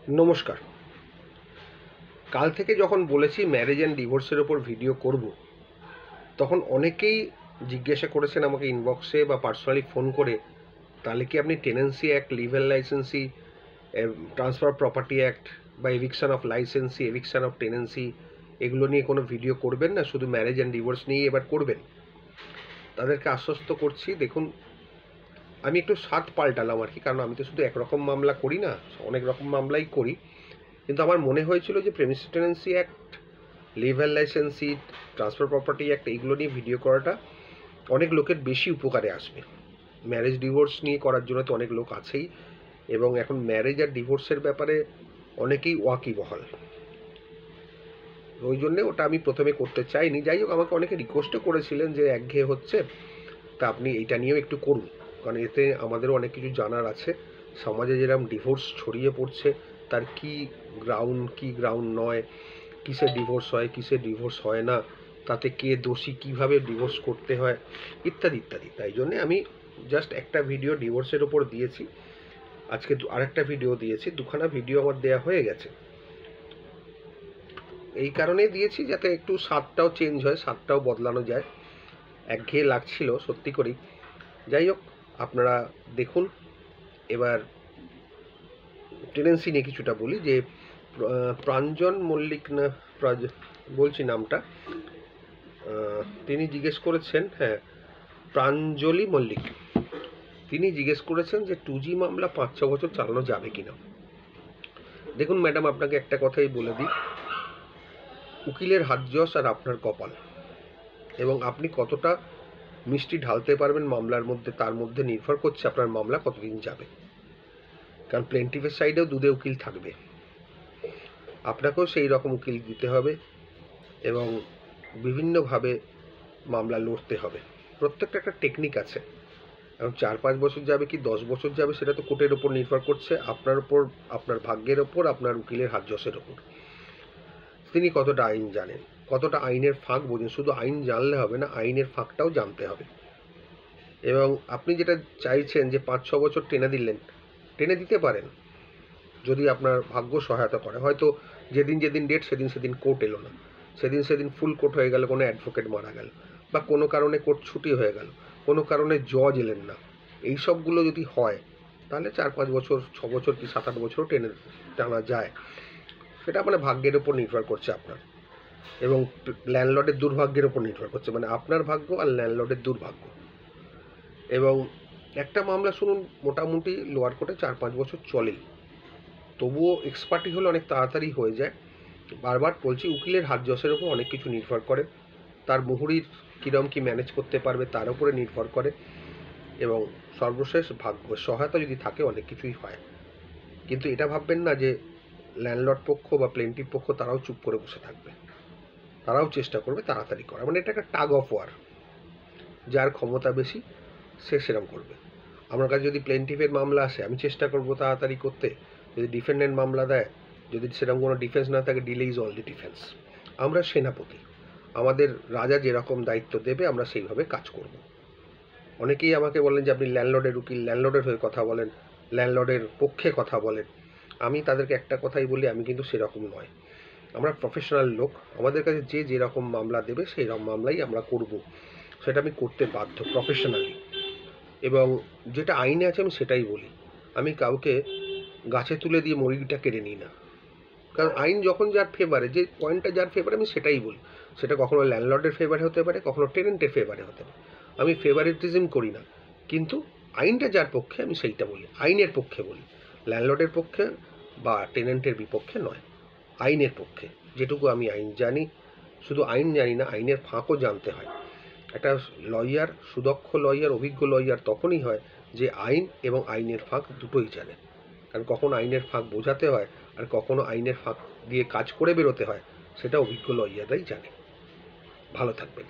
নমস্কার। কাল থেকে যখন বলেছি ম্যারেজ অ্যান্ড ডিভোর্সের ওপর ভিডিও করব, তখন অনেকেই জিজ্ঞাসা করেছেন আমাকে ইনবক্সে বা পার্সোনালি ফোন করে, তাহলে কি আপনি টেনেন্সি অ্যাক্ট, লিভেল লাইসেন্সি, ট্রান্সফার প্রপার্টি অ্যাক্ট বা eviction of licensee, eviction of tenancy এগুলো নিয়ে কোনো ভিডিও করবেন না, শুধু ম্যারেজ অ্যান্ড ডিভোর্স নিয়েই এবার করবেন? তাদেরকে আশ্বস্ত করছি, দেখুন, আমি একটু স্বাদ পাল্টালাম আর কি, কারণ আমি তো শুধু একরকম মামলা করি না, অনেক রকম মামলাই করি। কিন্তু আমার মনে হয়েছিল যে প্রেমিসিস টেনেন্সি অ্যাক্ট, লিভেল লাইসেন্সি, ট্রান্সফার প্রপার্টি অ্যাক্ট এইগুলো নিয়ে ভিডিও করাটা অনেক লোকের বেশি উপকারে আসবে। ম্যারেজ ডিভোর্স নিয়ে করার জন্য তো অনেক লোক আছেই, এবং এখন ম্যারেজ আর ডিভোর্সের ব্যাপারে অনেকেই ওয়াকিবহাল, ওই জন্যে ওটা আমি প্রথমে করতে চাইনি। যাই হোক, আমাকে অনেকে রিকোয়েস্টও করেছিলেন যে একঘেয়ে হচ্ছে, তা আপনি এইটা নিয়েও একটু করুন, কারণ এতে আমাদেরও অনেক কিছু জানার আছে। সমাজে যেরকম ডিভোর্স ছড়িয়ে পড়ছে, তার কি গ্রাউন্ড নয়, কিসে ডিভোর্স হয়, কিসে ডিভোর্স হয় না, তাতে কে দোষী, কিভাবে ডিভোর্স করতে হয়, ইত্যাদি ইত্যাদি। তাই জন্যে আমি জাস্ট একটা ভিডিও ডিভোর্সের ওপর দিয়েছি, আজকে আরেকটা ভিডিও দিয়েছি, দুখানা ভিডিও আমার দেয়া হয়ে গেছে। এই কারণেই দিয়েছি যাতে একটু স্বাদটাও চেঞ্জ হয়, স্বাদটাও বদলানো যায়। একঘেয়ে লাগছিল সত্যি করেই। যাই হোক, আপনারা দেখুন। এবার টেনেন্সি নিয়ে কিছুটা বলি, যে প্রাঞ্জন মল্লিক না বলছি নামটা, তিনি জিজ্ঞেস করেছেন, হ্যাঁ, প্রাঞ্জলি মল্লিক, তিনি জিজ্ঞেস করেছেন যে 2G মামলা 5-6 বছর চালানো যাবে কিনা। দেখুন ম্যাডাম, আপনাকে একটা কথাই বলে দিই, উকিলের হাত যশ আর আপনার কপাল, এবং আপনি কতটা মিষ্টি ঢালতে পারবেন মামলার মধ্যে, তার মধ্যে নির্ভর করছে আপনার মামলা কতদিন যাবে। কারণ প্লেন্টিফের সাইডেও দুধে উকিল থাকবে, আপনাকেও সেই রকম উকিল দিতে হবে এবং বিভিন্নভাবে মামলা লড়তে হবে। প্রত্যেকটা একটা টেকনিক আছে, এবং 4-5 বছর যাবে কি 10 বছর যাবে সেটা তো কোর্টের ওপর নির্ভর করছে, আপনার ওপর, আপনার ভাগ্যের ওপর, আপনার উকিলের হাত যশের ওপর। তিনি কতটা আইন জানেন, কতটা আইনের ফাঁক বোঝেন। শুধু আইন জানলে হবে না, আইনের ফাঁকটাও জানতে হবে। এবং আপনি যেটা চাইছেন যে 5-6 বছর টেনে দিলেন, টেনে দিতে পারেন যদি আপনার ভাগ্য সহায়তা করে। হয়তো যেদিন যেদিন ডেট সেদিন কোর্ট এলো না, সেদিন ফুল কোর্ট হয়ে গেল, কোনো অ্যাডভোকেট মারা গেল, বা কোনো কারণে কোর্ট ছুটি হয়ে গেল, কোনো কারণে জজ এলেন না, এই সবগুলো যদি হয়, তাহলে 4-5 বছর, 6 বছর কি 7-8 বছরও টানা যায়। সেটা মানে ভাগ্যের ওপর নির্ভর করছে আপনার, এবং ল্যান্ডলর্ডের দুর্ভাগ্যের ওপর নির্ভর করছে, মানে আপনার ভাগ্য আর ল্যান্ডলর্ডের দুর্ভাগ্য। এবং একটা মামলা শুনুন, মোটামুটি লোয়ার কোর্টে 4-5 বছর চলেই, তবুও এক্সপার্টি হলে অনেক তাড়াতাড়ি হয়ে যায়। বারবার বলছি, উকিলের হাত যশের ওপর অনেক কিছু নির্ভর করে, তার মুহুরির কীরকম কী ম্যানেজ করতে পারবে তার উপরে নির্ভর করে, এবং সর্বশেষ ভাগ্য সহায়তা যদি থাকে অনেক কিছুই হয়। কিন্তু এটা ভাববেন না যে ল্যান্ডলর্ড পক্ষ বা প্লেন্টিভ পক্ষ তারাও চুপ করে বসে থাকবে, তারাও চেষ্টা করবে তাড়াতাড়ি করা। মানে এটা একটা টাগ অফ ওয়ার, যার ক্ষমতা বেশি সে সেরকম করবে। আমার কাছে যদি প্লেন্টিভের মামলা আসে, আমি চেষ্টা করব তাড়াতাড়ি করতে। যদি ডিফেন্ডেন্ট মামলা দেয়, যদি সেরকম কোনো ডিফেন্স না থাকে, delay is all the defence. আমরা সেনাপতি, আমাদের রাজা যেরকম দায়িত্ব দেবে আমরা সেইভাবে কাজ করব। অনেকেই আমাকে বলেন যে আপনি ল্যান্ডলর্ডের উকিল, ল্যান্ডলর্ডের হয়ে কথা বলেন, ল্যান্ডলর্ডের পক্ষে কথা বলেন। আমি তাদেরকে একটা কথাই বলি, আমি কিন্তু সেরকম নয়। আমরা প্রফেশনাল লোক, আমাদের কাছে যে যেরকম মামলা দেবে সেই রকম মামলাই আমরা করব, সেটা আমি করতে বাধ্য প্রফেশনালি। এবং যেটা আইনে আছে আমি সেটাই বলি। আমি কাউকে গাছে তুলে দিয়ে মরিটা কেড়ে নিই না, কারণ আইন যখন যার ফেভারে, যে পয়েন্টটা যার ফেভারে আমি সেটাই বলি। সেটা কখনো ল্যান্ডলর্ডের ফেভারে হতে পারে, কখনো টেনেন্টের ফেভারে হতে পারে। আমি ফেভারিটিজম করি না, কিন্তু আইনটা যার পক্ষে আমি সেইটা বলি, আইনের পক্ষে বলি। ল্যান্ডলর্ডের পক্ষে বা টেনেন্টের বিপক্ষে নয়, আইনের পক্ষে। যেটুকু আমি আইন জানি, শুধু আইন জানি না, আইনের ফাঁকও জানতে হয়। একটা লয়ার, সুদক্ষ লয়ার, অভিজ্ঞ লয়ার তখনই হয় যে আইন এবং আইনের ফাঁক দুটোই জানে। কারণ কখন আইনের ফাঁক বোঝাতে হয় আর কখনো আইনের ফাঁক দিয়ে কাজ করে বেরোতে হয়, সেটা অভিজ্ঞ লয়াররাই জানে। ভালো থাকবেন।